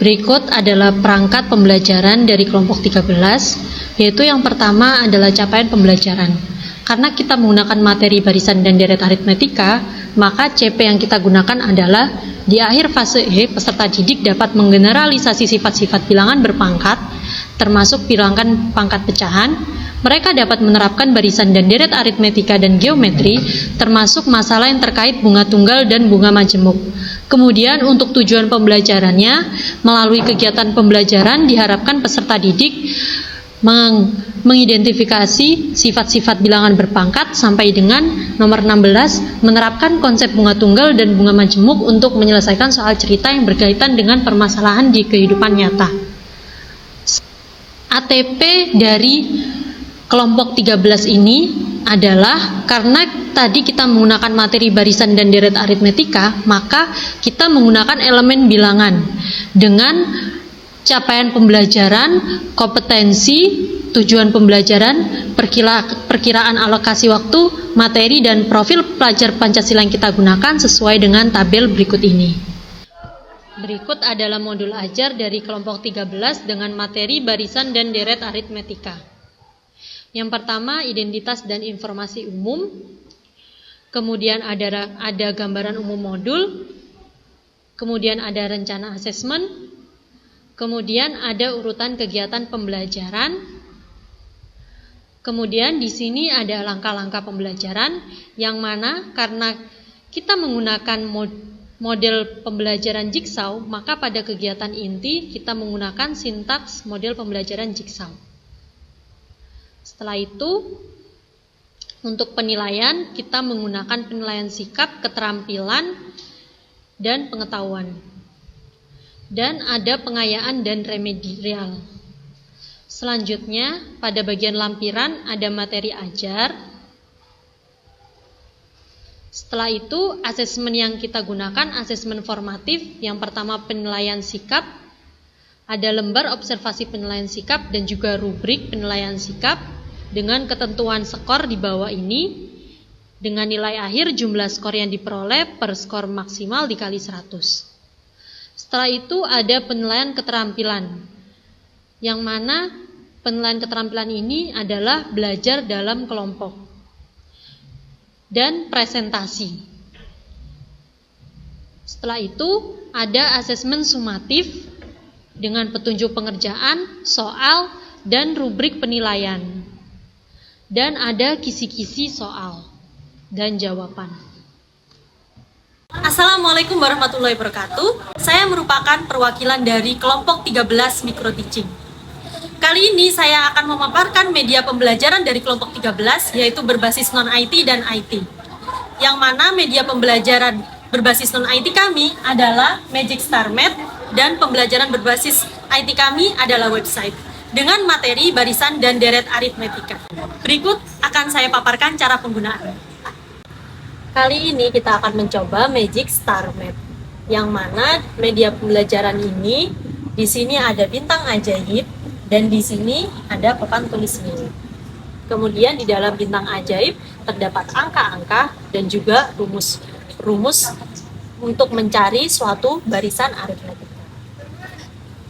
Berikut adalah perangkat pembelajaran dari kelompok 13, yaitu yang pertama adalah capaian pembelajaran. Karena kita menggunakan materi barisan dan deret aritmetika, maka CP yang kita gunakan adalah di akhir fase E, peserta didik dapat menggeneralisasi sifat-sifat bilangan berpangkat, termasuk bilangan pangkat pecahan. Mereka dapat menerapkan barisan dan deret aritmetika dan geometri, termasuk masalah yang terkait bunga tunggal dan bunga majemuk. Kemudian untuk tujuan pembelajarannya, melalui kegiatan pembelajaran diharapkan peserta didik mengidentifikasi sifat-sifat bilangan berpangkat sampai dengan nomor 16, menerapkan konsep bunga tunggal dan bunga majemuk untuk menyelesaikan soal cerita yang berkaitan dengan permasalahan di kehidupan nyata. ATP dari kelompok 13 ini adalah karena tadi kita menggunakan materi barisan dan deret aritmetika, maka kita menggunakan elemen bilangan dengan capaian pembelajaran, kompetensi, tujuan pembelajaran, perkiraan alokasi waktu, materi, dan profil pelajar Pancasila yang kita gunakan sesuai dengan tabel berikut ini. Berikut adalah modul ajar dari kelompok 13 dengan materi barisan dan deret aritmetika. Yang pertama, identitas dan informasi umum. Kemudian ada gambaran umum modul. Kemudian ada rencana asesmen. Kemudian ada urutan kegiatan pembelajaran. Kemudian di sini ada langkah-langkah pembelajaran yang mana karena kita menggunakan model pembelajaran Jigsaw, maka pada kegiatan inti kita menggunakan sintaks model pembelajaran Jigsaw. Setelah itu, untuk penilaian kita menggunakan penilaian sikap, keterampilan, dan pengetahuan. Dan ada pengayaan dan remedial. Selanjutnya, pada bagian lampiran ada materi ajar. Setelah itu, asesmen yang kita gunakan asesmen formatif. Yang pertama penilaian sikap, ada lembar observasi penilaian sikap dan juga rubrik penilaian sikap dengan ketentuan skor di bawah ini dengan nilai akhir jumlah skor yang diperoleh per skor maksimal dikali 100. Setelah itu ada penilaian keterampilan, yang mana penilaian keterampilan ini adalah belajar dalam kelompok dan presentasi. Setelah itu ada asesmen sumatif dengan petunjuk pengerjaan, soal, dan rubrik penilaian. Dan ada kisi-kisi soal dan jawaban. Assalamualaikum warahmatullahi wabarakatuh. Saya merupakan perwakilan dari kelompok 13 Micro Teaching. Kali ini saya akan memaparkan media pembelajaran dari kelompok 13, yaitu berbasis non-IT dan IT. Yang mana media pembelajaran berbasis non-IT kami adalah Magic Star Math, dan pembelajaran berbasis IT kami adalah website dengan materi barisan dan deret aritmetika. Berikut akan saya paparkan cara penggunaan. Kali ini kita akan mencoba Magic Star Math, yang mana media pembelajaran ini di sini ada bintang ajaib dan di sini ada papan tulis mini. Kemudian di dalam bintang ajaib terdapat angka-angka dan juga rumus untuk mencari suatu barisan aritmetika.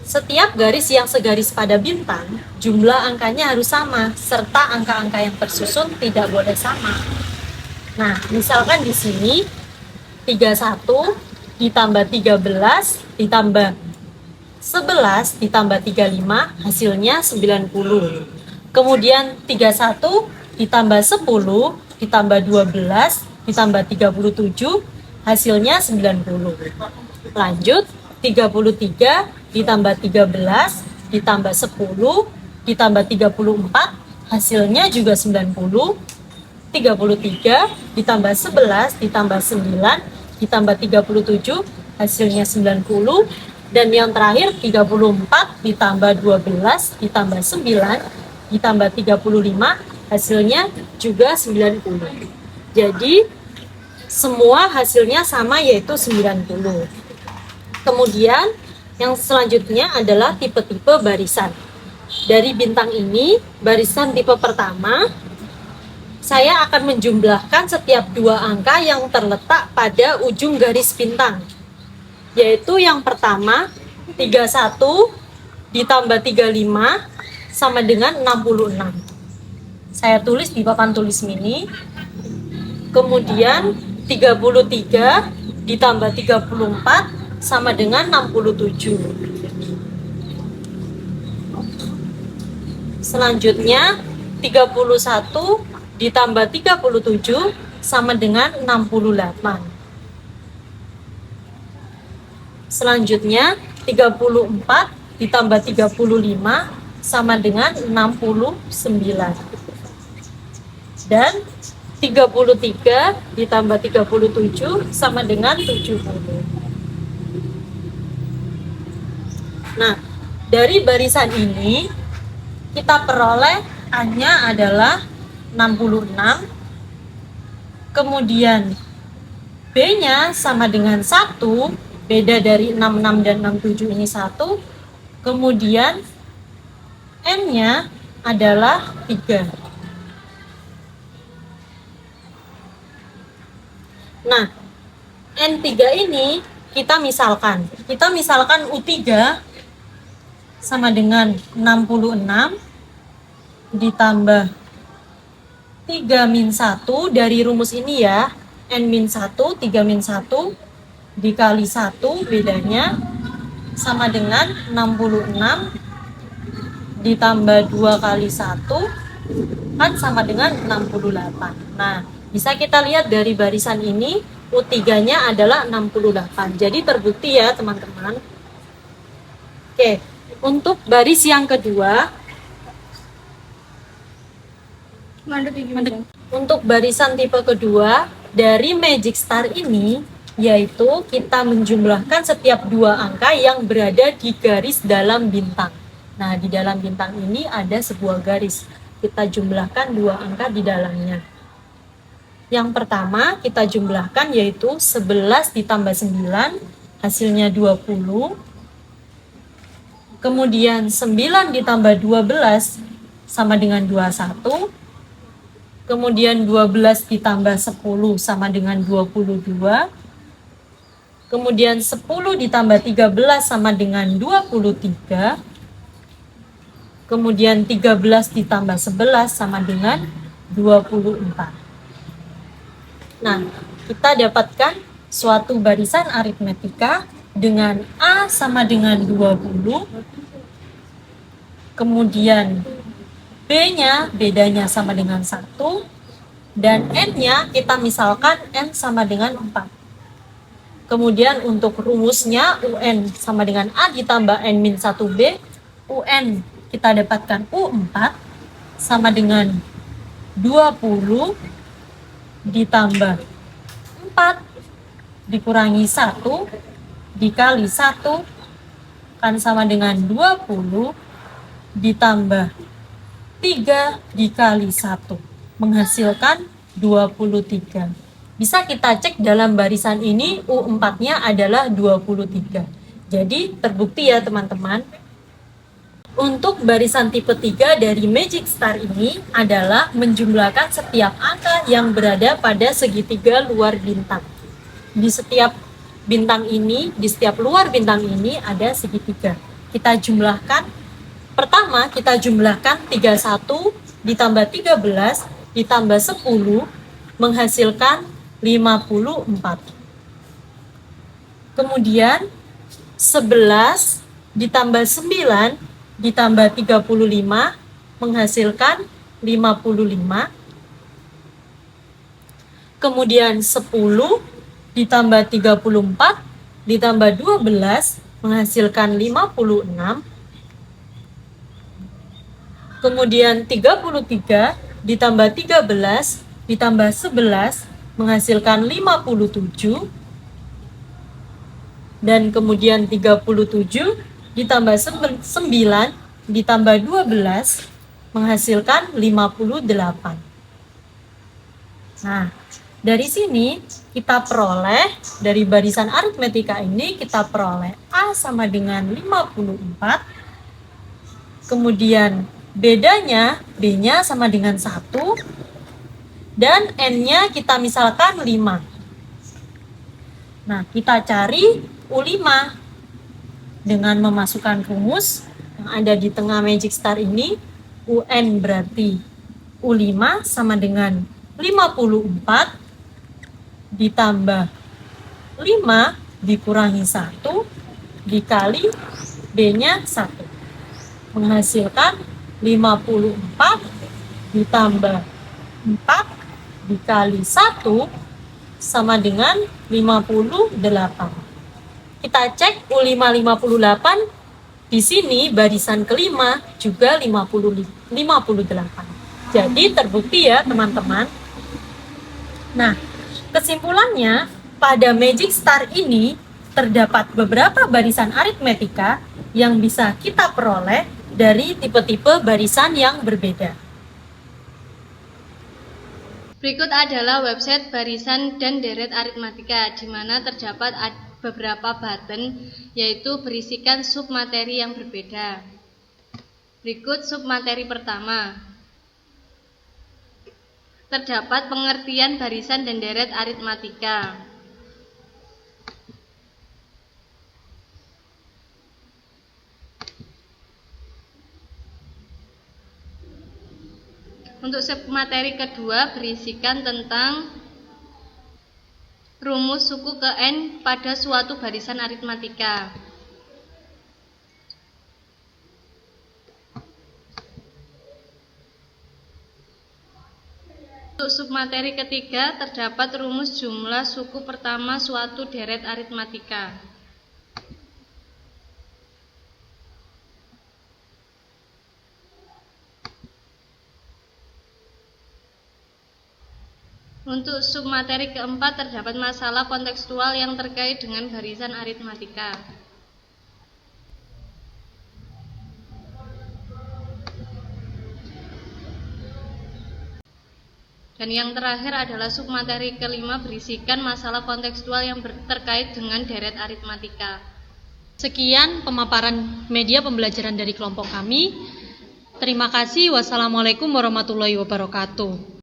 Setiap garis yang segaris pada bintang, jumlah angkanya harus sama, serta angka-angka yang tersusun tidak boleh sama. Nah, misalkan di sini 31 ditambah 13 ditambah 11 ditambah 35 hasilnya 90. Kemudian 31 ditambah 10 ditambah 12 ditambah 37 hasilnya 90. Lanjut 33 ditambah 13 ditambah 10 ditambah 34 hasilnya juga 90. 33 ditambah 11 ditambah 9 ditambah 37 hasilnya 90. Dan yang terakhir 34 ditambah 12 ditambah 9 ditambah 35 hasilnya juga 90. Jadi semua hasilnya sama, yaitu 90. Kemudian yang selanjutnya adalah tipe-tipe barisan. Dari bintang ini, barisan tipe pertama, saya akan menjumlahkan setiap dua angka yang terletak pada ujung garis bintang. Yaitu yang pertama 31 ditambah 35 sama dengan 66. Saya tulis di papan tulis mini. Kemudian 33 ditambah 34 sama dengan 67. Selanjutnya 31 ditambah 37 sama dengan 68. Selanjutnya 34 ditambah 35 sama dengan 69. Dan 33 ditambah 37 sama dengan 70. Nah, dari barisan ini kita peroleh A-nya adalah 66. Kemudian B-nya sama dengan 1, beda dari 66 dan 67 ini 1. Kemudian N-nya adalah 3. Nah, N3 ini kita misalkan U3 sama dengan 66 ditambah 3 min 1 dari rumus ini ya, N min 1, 3 min 1 dikali 1 bedanya sama dengan 66 ditambah 2 kali 1 kan sama dengan 68. Nah, bisa kita lihat dari barisan ini U3-nya adalah 68. Jadi terbukti ya teman-teman. Oke, untuk baris yang kedua, untuk barisan tipe kedua dari Magic Star ini, yaitu kita menjumlahkan setiap dua angka yang berada di garis dalam bintang. Nah, di dalam bintang ini ada sebuah garis. Kita jumlahkan dua angka di dalamnya. Yang pertama kita jumlahkan yaitu 11 ditambah 9, hasilnya 20. Kemudian 9 ditambah 12 sama dengan 21. Kemudian 12 ditambah 10 sama dengan 22. Kemudian 10 ditambah 13 sama dengan 23. Kemudian 13 ditambah 11 sama dengan 24. Nah, kita dapatkan suatu barisan aritmetika dengan A sama dengan 20. Kemudian B-nya bedanya sama dengan 1. Dan N-nya kita misalkan N sama dengan 4. Kemudian untuk rumusnya UN sama dengan A ditambah N min 1B. UN kita dapatkan U4 sama dengan 20 ditambah 4 dikurangi 1 dikali 1 kan sama dengan 20 ditambah 3 dikali 1 menghasilkan 23. Bisa kita cek dalam barisan ini U4-nya adalah 23. Jadi terbukti ya teman-teman. Untuk barisan tipe 3 dari Magic Star ini adalah menjumlahkan setiap angka yang berada pada segitiga luar bintang. Di setiap bintang ini, di setiap luar bintang ini ada segitiga. Kita jumlahkan. Pertama kita jumlahkan 31 ditambah 13 ditambah 10 menghasilkan 54. Kemudian 11 ditambah 9 ditambah 35 menghasilkan 55. Kemudian 10 ditambah 34 ditambah 12 menghasilkan 56. Kemudian 33 ditambah 13 ditambah 11 menghasilkan 57. Dan kemudian 37 ditambah 9 ditambah 12 menghasilkan 58. Nah, dari sini kita peroleh, dari barisan aritmetika ini kita peroleh A sama dengan 54. Kemudian bedanya, B-nya sama dengan 1. Dan N-nya kita misalkan 5. Nah, kita cari U5. dengan memasukkan rumus yang ada di tengah Magic Star ini. UN berarti U5 sama dengan 54 ditambah 5 dikurangi 1 dikali B-nya 1. Menghasilkan 54 ditambah 4 dikali 1 sama dengan 58. Kita cek U5 58. Di sini barisan kelima juga 58. Jadi terbukti ya teman-teman. Nah, kesimpulannya pada Magic Star ini terdapat beberapa barisan aritmetika yang bisa kita peroleh dari tipe-tipe barisan yang berbeda. Berikut adalah website barisan dan deret aritmatika, di mana terdapat beberapa button, yaitu berisikan submateri yang berbeda. Berikut submateri pertama. Terdapat pengertian barisan dan deret aritmatika. Untuk submateri kedua berisikan tentang rumus suku ke N pada suatu barisan aritmatika. Untuk submateri ketiga terdapat rumus jumlah suku pertama suatu deret aritmatika. Untuk submateri keempat terdapat masalah kontekstual yang terkait dengan barisan aritmatika. Dan yang terakhir adalah submateri kelima berisikan masalah kontekstual yang terkait dengan deret aritmatika. Sekian pemaparan media pembelajaran dari kelompok kami. Terima kasih. Wassalamualaikum warahmatullahi wabarakatuh.